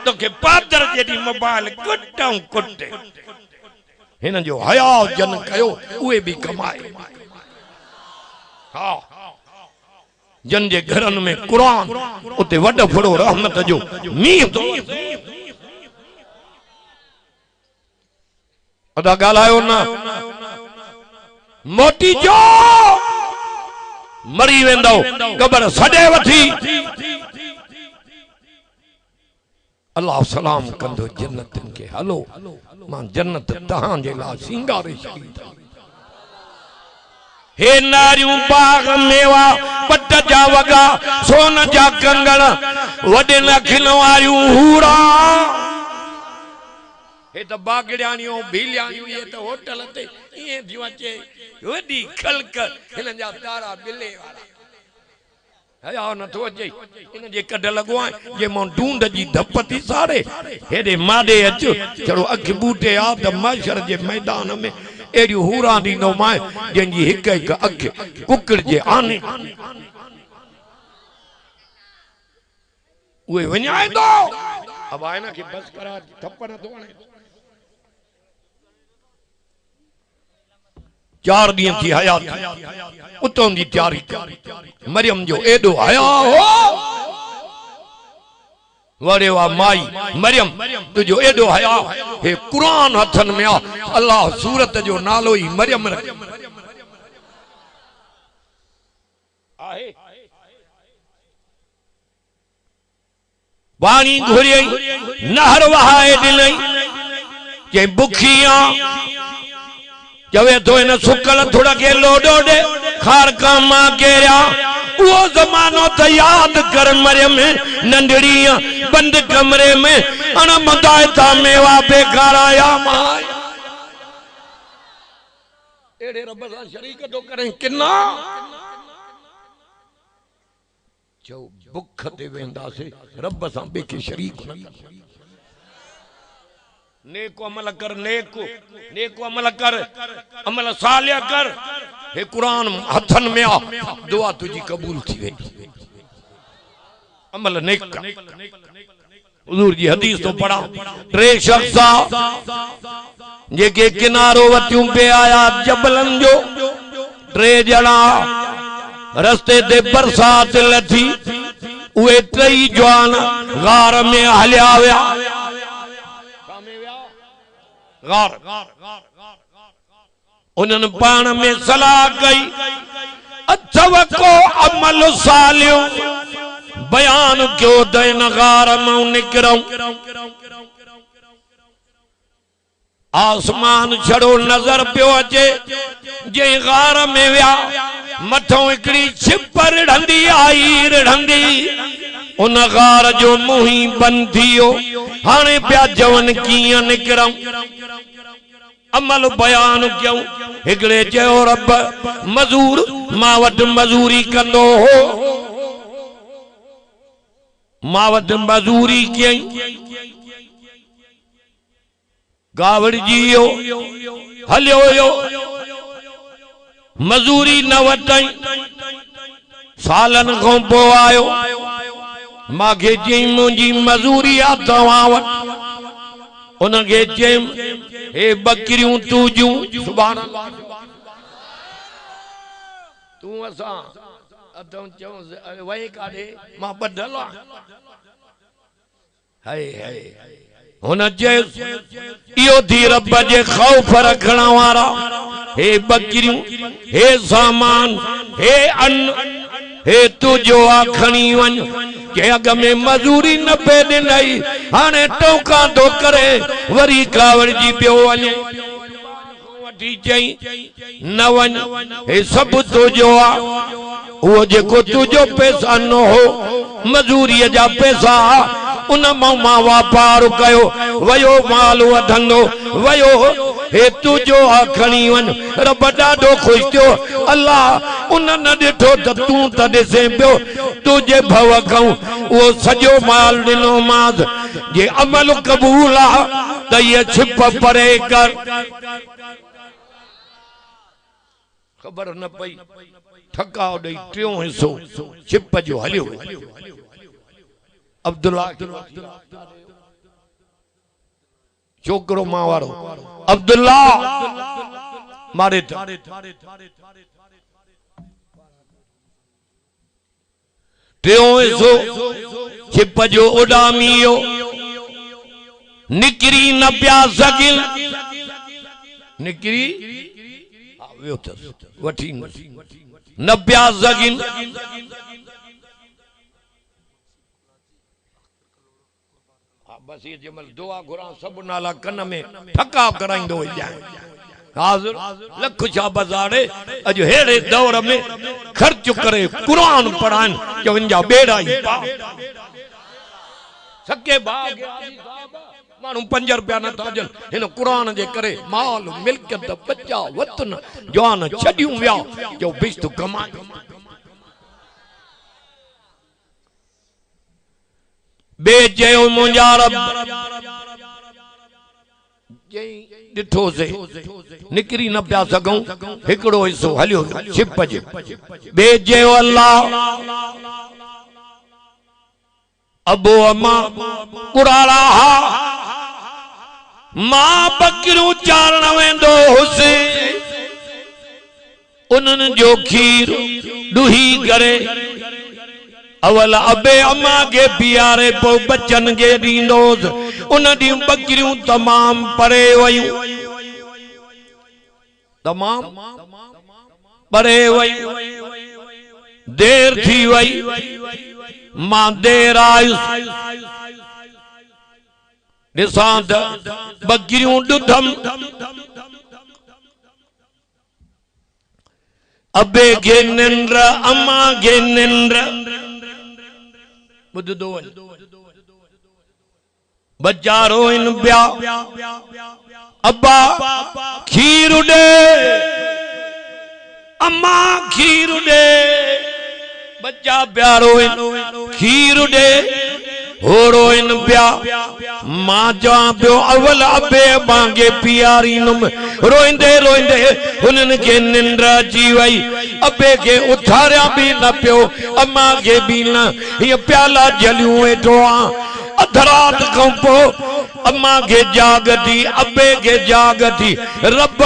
तो के पादर जेडी मोबाइल कुटऊं कुटे। हिन जो हया जन कयो उहे भी कमाए। हाँ जन जे घरन में कुरान उते वड फड़ो रहमत जो मींह तो अदा गालायो ना मोटी जो मरी वेंदो कबर सडे वठी। अल्लाह सलाम कंदो जन्नतन के, हलो मां जन्नत तहां जे ला सिंगारे छड़ी। हे नारियूं बाग मेवा पट जा वगा सोन जा कंगण वडे न खिलवारियूं हूरा। हे त बागड़ियाणियूं भीलियाणियूं ये त होटल ते इए थियूं अचे वडी खलक हिन जा तारा बिले वाला। हया न तो अचे इन जे कढ लगो आहे जे मो ढूंढ जी धप थी सारे हेडे माडे अच चलो अख बूटे आ त माशर जे मैदान में एड़ी हूरा दीनो माए जंजी हिक हिक अख कुकड़ जे आने उए वणाए दो। अब आए ना कि बस करा थप न तो आने। 4 दिन थी हयात उतों दी तैयारी मरियम जो एडो हया हो वड़े वा माई मरियम तुझो एडो हया हे कुरान हथन में आ। अल्लाह सूरत जो नालो ही मरियम रख आहे। पानी घुरियई नहर वहाए दिलई के बुखिया चवे तो इन सुकल थोड़ा के लोडो दे खार का मां केरा वो जमानो तो याद कर मरियम नंदड़िया बंद कमरे में अन मदायता मेवा बेकार आया मां एड़े रब सा शरीक तो करें किन्ना जो बुख ते वेंदा से रब सा बेके शरीक नेको अमल कर नेको अमल कर अमल सालिया कर हे कुरान हथन में आ दुआ तुझी कबूल थी वेंदी अमल नेक कर हुजूर जी हदीस तो पढ़ा टे शख्सा जेके किनारो वतियूं पे आया जबलन जो टे जणा रस्ते ते बरसात लथी उहे टई जवान गार में हलिया विया गार उन्हनि पाण में सलाह कई अथव को अमल सालियो बयान क्यों त इन गार मां निकरूं आसमान छड़ो नजर पियो अचे जे गार में विया मथों हिकड़ी छिप रिढ़ंदी आई रिढ़ंदी उन गार जो मुंह ही बंद थियो हाणे पिया जवन कीअं निकरूं अमल बयान क्यों हिकड़े चयो रब मजूर मां वटि मजूरी कंदो हो मां वटि मजूरी कयई गावड़ जियो हलियो यो मजूरी न वटई सालन खां पोइ आयो मांखे चई मुंहिंजी मजूरी आ तव्हां वटि उनखे चयमि हे बकरियूं तूजूं सुभान अल्लाह तू असां अधों चऊं वही काढे मां बदल हाय हाय हुन चयो इहो थी रब जे ख़ौफ रखण वारा हे बकरियूं हे सामान हे अन्न हे तुझो आ खणी वञ के अग में मजूरी न पे ॾिनई हाणे टोका तो करे वरी कावड़ जी पियो वञे वठी चई न वञ हे सभु तुझो आ उहो जेको तुझो पैसा न हो मजूरीअ जा पैसा उन मां वापार कयो वयो माल वधंदो वयो हे तुझो आ खणी वञ रब ॾाढो ख़ुशि थियो अल्लाह उन न ॾिठो त तूं त ॾिसे पियो तुझे भव खां उहो सॼो माल ॾिनो मांस जे अमल क़बूल आ त इहा छिप परे कर ख़बर न पई ठकाओ ॾेई टियों हिसो छिप जो हलियो अब्दुल्ला छोकरो मां वारो अब्दुल्ला मारे टियों हिसो छिप जो उॾामियो निकिरी न पिया सघिन निकिरी वठी न पिया सघिन बस ये जमल दुआ घुरा सब नाला कन में ठका कराइंदो जाए हाजिर लख छा बाजारे अज हेड़े दौर में खर्च करे कुरान पढ़ान जो इनजा बेड़ा ही पा सके भाग मानू 5 रुपया न ताजन इन कुरान जे करे माल मिल्कियत बच्चा वतन जवान छडियूं विया जो बिस्त कमाए बेचयो मुंहिंजा रब ॾिठो से निकिरी न पिया सघूं हिकिड़ो हिसो हलियो छिप जे बेचयो अल्लाह अबो अम्मा कुराड़ा हा मां बकरियूं चारण वेंदो हुसे उन्हनि जो खीर ॾुही करे अवल अबे अम्मा के पियारे पो बच्चन के दींदोस उन दी बकरियों तमाम परे वयूं तमाम परे वयूं देर थी वई मां देर आयुस ॾिसां त बकरियूं ॾुधम अबे के निंद्र अम्मा के निंद्र ॿुधंदो वञ बच्चा रोइन पिया अब्बा खीर ॾे अम्मा खीर ॾे बच्चा पिया रोइन खीर ॾे हो रोइन पिया मां चवां पियो अवल अबे मांगे पियारीनुम रोइंदे रोइंदे हुननि खे निंड अची वई अबे खे उथारिया भी न पियो अम्मा खे भी न ये प्याला जलियूं वेठो आ अधरात खां पोइ अम्मा के जाग थी अबे के जाग थी रब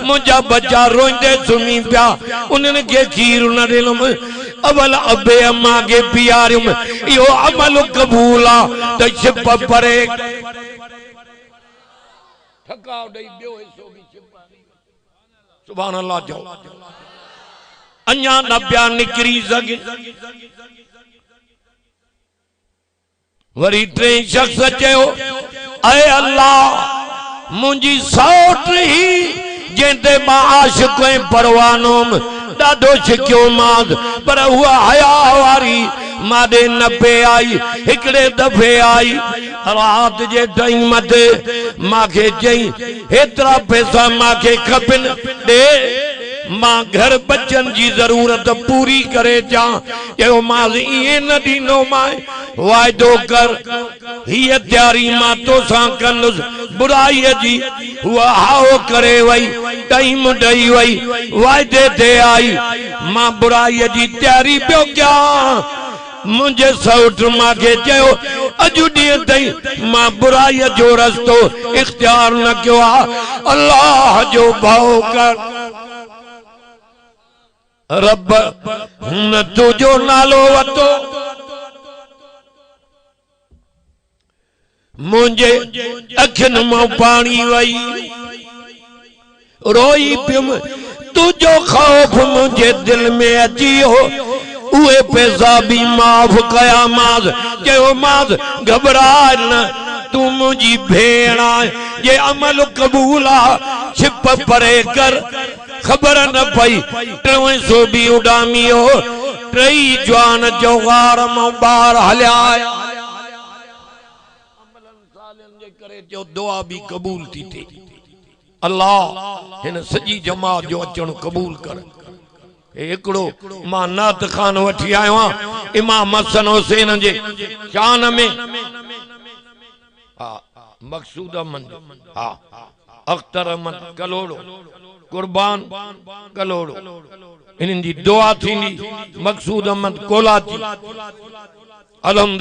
मुंहिंजा बच्चा रोइंदे सुम्ही पिया उन्हनि खे खीर न ॾिनुम अवल अबे अम्मा के पियारियुम इहो अमल कबूल आ त छिप परे ठकाव ॾेई ॿियो हिसो बि छिप सुभान अल्लाह चओ अञा न पिया निकिरी सघे वरी टे शख्स चयो ऐ अल्लाह मुंहिंजी सौट ही जंहिंते मां आशिक़ ऐं परवानोम ॾाढो छिकियो मांस पर उहा हया वारी माॾे न पे आई हिकिड़े दफ़े आई रात जे टाइम ते मांखे चई हेतिरा पैसा मांखे खपनि ॾे मां घर बच्चन जी जरूरत पूरी करे चा चयो मां इए न ॾींदो मां वाइदो कर हीअ तैयारी मां तोसां कंदुसि बुराई जी हुआ हाओ करे वई टाइम ॾेई वई वाइदे ते आई मां बुराई जी तैयारी पियो कयां मुझे सौट मांखे चयो अॼु ॾींहं ताईं मां बुराई जो रस्तो इख्तियार न कयो आहे अल्लाह जो भउ कर रब हुन तुझो नालो वतो मुझे अखियुनि मां पाणी वई रोई पियुम तुझो खौफ मुझे दिल में अची वियो उहे पैसा भी माफ़ कया मांस चयो मांस घबराए न तू मुझी भेण ये अमल कबूल आ छिप परे कर खबर न पई 300 भी उडामियो टई जवान जोगार मां बाहर हलिया जो दुआ भी कबूल थी थे अल्लाह हिन सजी जमात जो अचण कबूल कर एकड़ो मां नात खान वठी आयो इमाम हसन हुसैन जे शान में हां मकसूद अहमद हां अख्तर अहमद कलोड़ो कुर्बान कलोड़ो इन्हनि जी दुआ थींदी मकसूद अहमद कोलाची अलहमदुलिल्लाह।